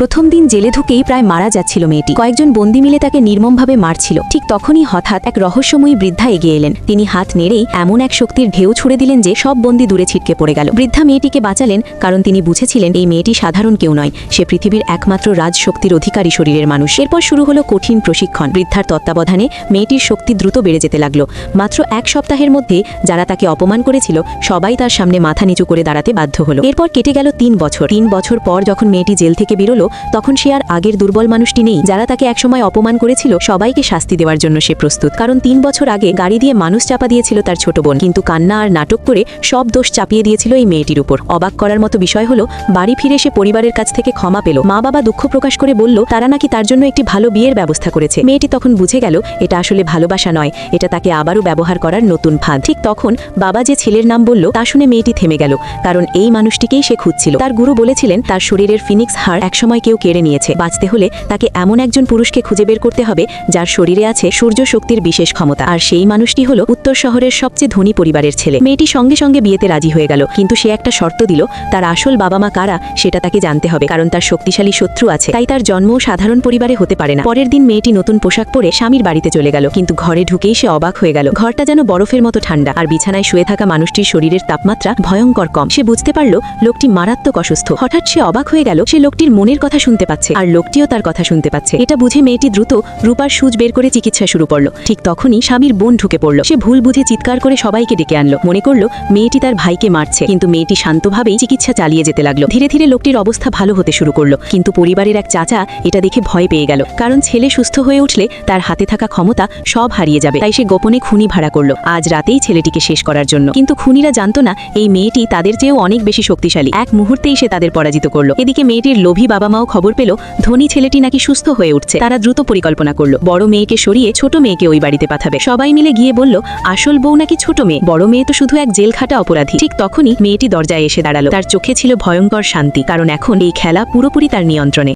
প্রথম দিন জেলে ঢুকেই প্রায় মারা যাচ্ছিল মেয়েটি। কয়েকজন বন্দী মিলে তাকে নির্মমভাবে মারছিল। ঠিক তখনই হঠাৎ এক রহস্যময়ী বৃদ্ধা এগিয়ে এলেন। তিনি হাত নেড়েই এমন এক শক্তির ঢেউ ছুড়ে দিলেন যে সব বন্দী দূরে ছিটকে পড়ে গেল। বৃদ্ধা মেয়েটিকে বাঁচালেন কারণ তিনি বুঝেছিলেন এই মেয়েটি সাধারণ কেউ নয়, সে পৃথিবীর একমাত্র রাজশক্তির অধিকারী শরীরের মানুষ। এরপর শুরু হলো কঠিন প্রশিক্ষণ। বৃদ্ধার তত্ত্বাবধানে মেয়েটির শক্তি দ্রুত বেড়ে যেতে লাগলো। মাত্র এক সপ্তাহের মধ্যে যারা তাকে অপমান করেছিল সবাই তার সামনে মাথা নিচু করে দাঁড়াতে বাধ্য হলো। এরপর কেটে গেল 3 বছর। 3 বছর পর যখন মেয়েটি জেল থেকে বেরোলো তখন সে আর আগের দুর্বল মানুষটি নেই। যারা তাকে একসময় অপমান করেছিল সবাইকে শাস্তি দেওয়ার জন্য সে প্রস্তুত। কারণ 3 বছর আগে গাড়ি দিয়ে মানুষ চাপা দিয়েছিল তার ছোট বোন, কিন্তু কান্না আর নাটক করে সব দোষ চাপিয়ে দিয়েছিল এই মেয়েটির উপর। অবাক করার মতো বিষয় হলো বাড়ি ফিরে সে পরিবারের কাছ থেকে ক্ষমা পেল। মা বাবা দুঃখ প্রকাশ করে বলল তারা নাকি তার জন্য একটি ভালো বিয়ের ব্যবস্থা করেছে। মেয়েটি তখন বুঝে গেল এটা আসলে ভালোবাসা নয়, এটা তাকে আবারও ব্যবহার করার নতুন ফাঁদ। ঠিক তখন বাবা যে ছেলের নাম বলল তা শুনে মেয়েটি থেমে গেল, কারণ এই মানুষটিকেই সে খুঁজছিল। তার গুরু বলেছিলেন তার শরীরের ফিনিক্স হাড় একসময় কেউ কেড়ে নিয়েছে। বাঁচতে হলে তাকে এমন একজন পুরুষকে খুঁজে বের করতে হবে যার শরীরে আছে সূর্য শক্তির বিশেষ ক্ষমতা। আর সেই মানুষটি হলো উত্তর শহরের সবচেয়ে ধনী পরিবারের ছেলে। মেয়েটি সঙ্গে সঙ্গে বিয়েতে রাজি হয়ে গেল, কিন্তু সে একটা শর্ত দিল, তার আসল বাবা মা কারা সেটা তাকে জানতে হবে, কারণ তার শক্তিশালী শত্রু আছে। তাই তার জন্মও সাধারণ পরিবারে হতে পারে না। পরের দিন মেয়েটি নতুন পোশাক পরে স্বামীর বাড়িতে চলে গেল, কিন্তু ঘরে ঢুকেই সে অবাক হয়ে গেল। ঘরটা যেন বরফের মতো ঠান্ডা, আর বিছানায় শুয়ে থাকা মানুষটির শরীরের তাপমাত্রা ভয়ঙ্কর কম। সে বুঝতে পারল লোকটি মারাত্মক অসুস্থ। হঠাৎ সে অবাক হয়ে গেল, সে লোকটির মনের কথা শুনতে পাচ্ছে আর লোকটিও তার কথা শুনতে পাচ্ছে। এটা বুঝে মেয়েটি দ্রুত রূপার সুচ বের করে চিকিৎসা শুরু করলো। ঠিক তখনই স্বামীর বোন ঢুকে পড়লো। সে ভুল বুঝে চিৎকার করে সবাইকে ডেকে আনলো। মনে করলো মেয়েটি তার ভাইকে মারছে, কিন্তু মেয়েটি শান্তভাবেই চিকিৎসা চালিয়ে যেতে লাগলো। ধীরে ধীরে লোকটির অবস্থা ভালো হতে শুরু করলো, কিন্তু পরিবারের এক চাচা এটা দেখে ভয় পেয়ে গেল, কারণ ছেলে সুস্থ হয়ে উঠলে তার হাতে থাকা ক্ষমতা সব হারিয়ে যাবে। তাই সে গোপনে খুনি ভাড়া করলো আজ রাতেই ছেলেটিকে শেষ করার জন্য। কিন্তু খুনিরা জানতো না এই মেয়েটি তাদের চেয়েও অনেক বেশি শক্তিশালী। এক মুহূর্তেই সে তাদের পরাজিত করলো। এদিকে মেয়েটির লোভী বাবা মাও খবর পেল ধনী ছেলেটি নাকি সুস্থ হয়ে উঠছে। তারা দ্রুত পরিকল্পনা করলো বড় মেয়েকে সরিয়ে ছোট মেয়েকে ওই বাড়িতে পাঠাবে। সবাই মিলে গিয়ে বলল আসল বউ নাকি ছোট মেয়ে, বড় মেয়ে তো শুধু এক জেলখাটা অপরাধী। ঠিক তখনই মেয়েটি দরজায় এসে দাঁড়ালো। তার চোখে ছিল ভয়ঙ্কর শান্তি, কারণ এখন এই খেলা পুরোপুরি তার নিয়ন্ত্রণে।